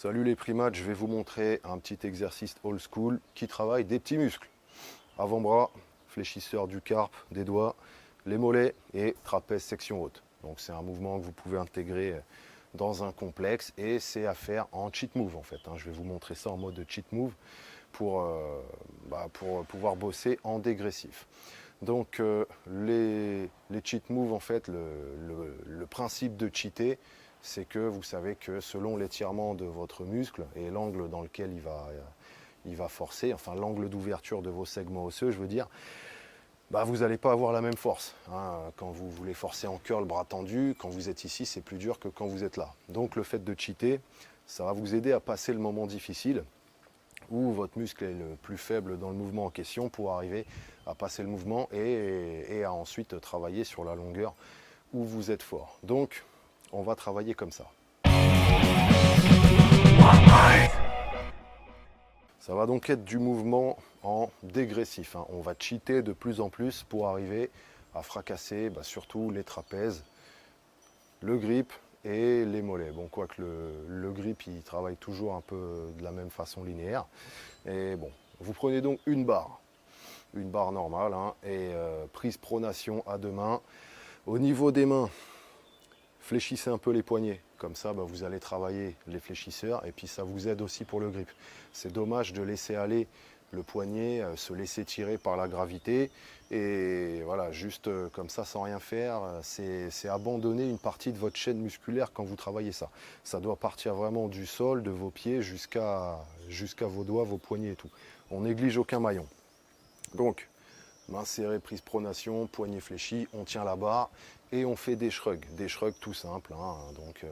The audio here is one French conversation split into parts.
Salut les primates, je vais vous montrer un petit exercice old school qui travaille des petits muscles. Avant-bras, fléchisseur du carpe, des doigts, les mollets et trapèze section haute. Donc c'est un mouvement que vous pouvez intégrer dans un complexe et c'est à faire en cheat move en fait. Je vais vous montrer ça en mode cheat move pour pouvoir bosser en dégressif. Donc les cheat moves en fait, le principe de cheater, c'est que vous savez que selon l'étirement de votre muscle et l'angle dans lequel il va forcer, enfin l'angle d'ouverture de vos segments osseux, je veux dire, vous n'allez pas avoir la même force. Quand vous voulez forcer en curl, bras tendu, quand vous êtes ici, c'est plus dur que quand vous êtes là. Donc le fait de cheater, ça va vous aider à passer le moment difficile où votre muscle est le plus faible dans le mouvement en question pour arriver à passer le mouvement et à ensuite travailler sur la longueur où vous êtes fort. Donc, on va travailler comme ça. Ça va donc être du mouvement en dégressif. On va cheater de plus en plus pour arriver à fracasser surtout les trapèzes, le grip et les mollets. Bon, quoique le grip, il travaille toujours un peu de la même façon linéaire. Et bon, vous prenez donc une barre normale, et prise pronation à deux mains. Au niveau des mains, fléchissez un peu les poignets, comme ça vous allez travailler les fléchisseurs et puis ça vous aide aussi pour le grip. C'est dommage de laisser aller le poignet, se laisser tirer par la gravité et voilà, juste comme ça sans rien faire, c'est abandonner une partie de votre chaîne musculaire quand vous travaillez ça. Ça doit partir vraiment du sol, de vos pieds jusqu'à vos doigts, vos poignets et tout. On néglige aucun maillon. Donc, main serrée, prise pronation, poignet fléchi, on tient la barre et on fait des shrugs tout simples. Donc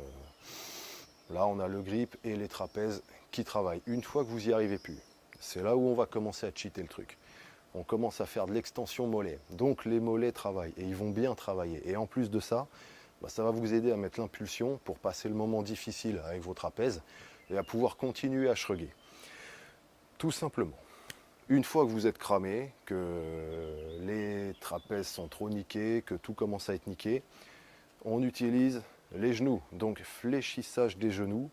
là, on a le grip et les trapèzes qui travaillent. Une fois que vous y arrivez plus, c'est là où on va commencer à cheater le truc. On commence à faire de l'extension mollet. Donc les mollets travaillent et ils vont bien travailler. Et en plus de ça, ça va vous aider à mettre l'impulsion pour passer le moment difficile avec vos trapèzes et à pouvoir continuer à shrugger. Tout simplement. Une fois que vous êtes cramé, que les trapèzes sont trop niqués, que tout commence à être niqué, on utilise les genoux. Donc fléchissage des genoux,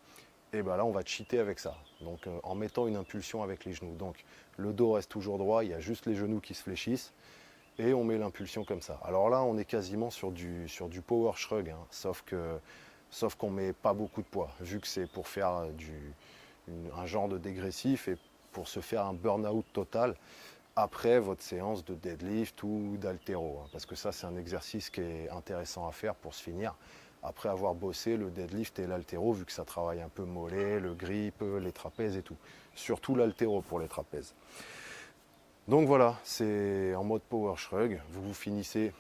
et là on va cheater avec ça. Donc en mettant une impulsion avec les genoux. Donc le dos reste toujours droit, il y a juste les genoux qui se fléchissent et on met l'impulsion comme ça. Alors là on est quasiment sur du power shrug, sauf qu'on ne met pas beaucoup de poids, vu que c'est pour faire un genre de dégressif et pour se faire un burn-out total après votre séance de deadlift ou d'haltéro. Parce que ça, c'est un exercice qui est intéressant à faire pour se finir. Après avoir bossé le deadlift et l'haltéro, vu que ça travaille un peu mollet, le grip, les trapèzes et tout. Surtout l'haltéro pour les trapèzes. Donc voilà, c'est en mode power shrug. Vous finissez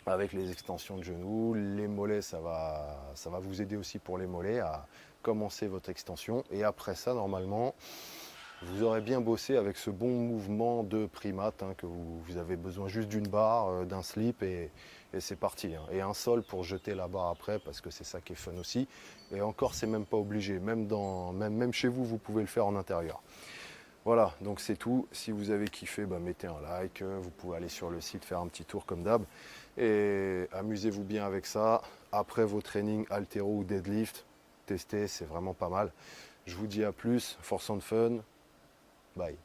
avec les extensions de genoux, les mollets, ça va vous aider aussi pour les mollets à commencer votre extension. Et après ça, normalement, vous aurez bien bossé avec ce bon mouvement de primate, que vous avez besoin juste d'une barre, d'un slip et c'est parti. Et un sol pour jeter la barre après parce que c'est ça qui est fun aussi. Et encore, c'est même pas obligé. Même chez vous, vous pouvez le faire en intérieur. Voilà, donc c'est tout. Si vous avez kiffé, mettez un like. Vous pouvez aller sur le site, faire un petit tour comme d'hab. Et amusez-vous bien avec ça. Après vos trainings haltéro ou deadlift, testez, c'est vraiment pas mal. Je vous dis à plus. Force and fun. Bye.